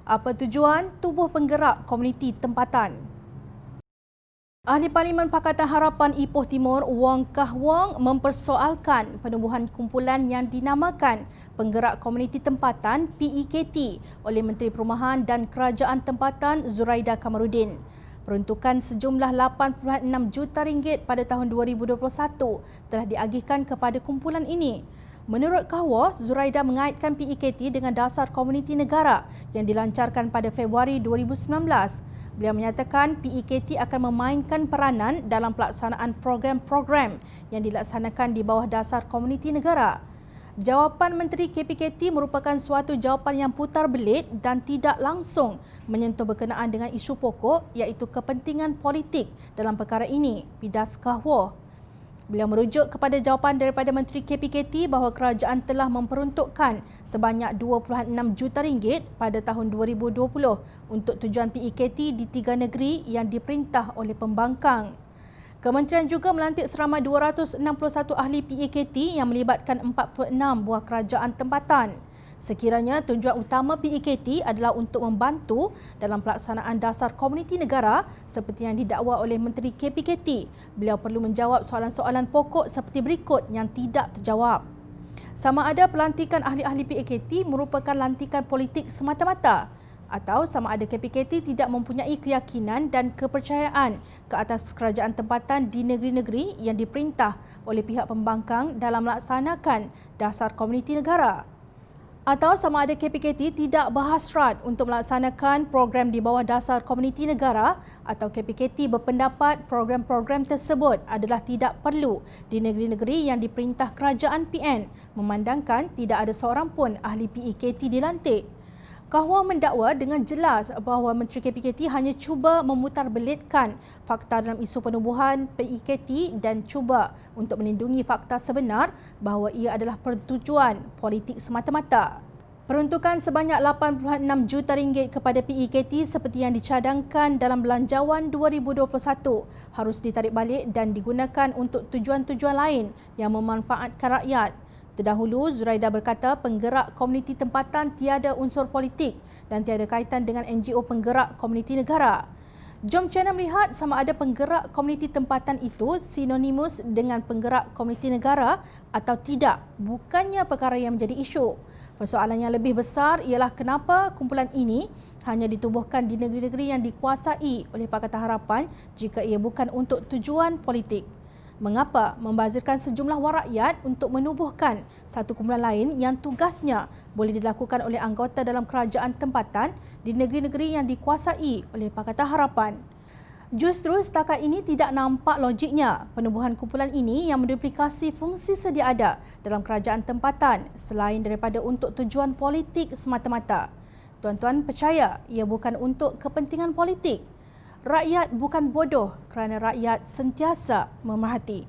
Apa tujuan tubuh penggerak komuniti tempatan? Ahli Parlimen Pakatan Harapan Ipoh Timur Wong Kah Wong mempersoalkan penubuhan kumpulan yang dinamakan Penggerak Komuniti Tempatan PEKT oleh Menteri Perumahan dan Kerajaan Tempatan Zuraida Kamarudin. Peruntukan sejumlah 8.6 juta ringgit pada tahun 2021 telah diagihkan kepada kumpulan ini. Menurut Kahwa, Zuraida mengaitkan PEKT dengan dasar komuniti negara yang dilancarkan pada Februari 2019. Beliau menyatakan PEKT akan memainkan peranan dalam pelaksanaan program-program yang dilaksanakan di bawah dasar komuniti negara. Jawapan Menteri KPKT merupakan suatu jawapan yang putar belit dan tidak langsung menyentuh berkenaan dengan isu pokok iaitu kepentingan politik dalam perkara ini, pidas Kahwa. Beliau merujuk kepada jawapan daripada Menteri KPKT bahawa kerajaan telah memperuntukkan sebanyak 2.6 juta ringgit pada tahun 2020 untuk tujuan PEKT di 3 negeri yang diperintah oleh pembangkang. Kementerian juga melantik seramai 261 ahli PEKT yang melibatkan 46 buah kerajaan tempatan. Sekiranya tujuan utama PEKT adalah untuk membantu dalam pelaksanaan dasar komuniti negara seperti yang didakwa oleh Menteri KPKT, beliau perlu menjawab soalan-soalan pokok seperti berikut yang tidak terjawab. Sama ada pelantikan ahli-ahli PEKT merupakan lantikan politik semata-mata atau sama ada KPKT tidak mempunyai keyakinan dan kepercayaan ke atas kerajaan tempatan di negeri-negeri yang diperintah oleh pihak pembangkang dalam melaksanakan dasar komuniti negara. Atau sama ada KPKT tidak berhasrat untuk melaksanakan program di bawah dasar komuniti negara atau KPKT berpendapat program-program tersebut adalah tidak perlu di negeri-negeri yang diperintah kerajaan PN memandangkan tidak ada seorang pun ahli PEKT dilantik. Kahwa mendakwa dengan jelas bahawa Menteri KPKT hanya cuba memutarbelitkan fakta dalam isu penubuhan PEKT dan cuba untuk melindungi fakta sebenar bahawa ia adalah pertujuan politik semata-mata. Peruntukan sebanyak 86 juta ringgit kepada PEKT seperti yang dicadangkan dalam Belanjawan 2021 harus ditarik balik dan digunakan untuk tujuan-tujuan lain yang memanfaatkan rakyat. Terdahulu, Zuraida berkata penggerak komuniti tempatan tiada unsur politik dan tiada kaitan dengan NGO penggerak komuniti negara. Jom channel melihat sama ada penggerak komuniti tempatan itu sinonimus dengan penggerak komuniti negara atau tidak, bukannya perkara yang menjadi isu. Persoalan yang lebih besar ialah kenapa kumpulan ini hanya ditubuhkan di negeri-negeri yang dikuasai oleh Pakatan Harapan jika ia bukan untuk tujuan politik. Mengapa membazirkan sejumlah wang rakyat untuk menubuhkan satu kumpulan lain yang tugasnya boleh dilakukan oleh anggota dalam kerajaan tempatan di negeri-negeri yang dikuasai oleh Pakatan Harapan? Justru setakat ini tidak nampak logiknya penubuhan kumpulan ini yang menduplikasi fungsi sedia ada dalam kerajaan tempatan selain daripada untuk tujuan politik semata-mata. Tuan-tuan percaya ia bukan untuk kepentingan politik. Rakyat bukan bodoh kerana rakyat sentiasa memerhati.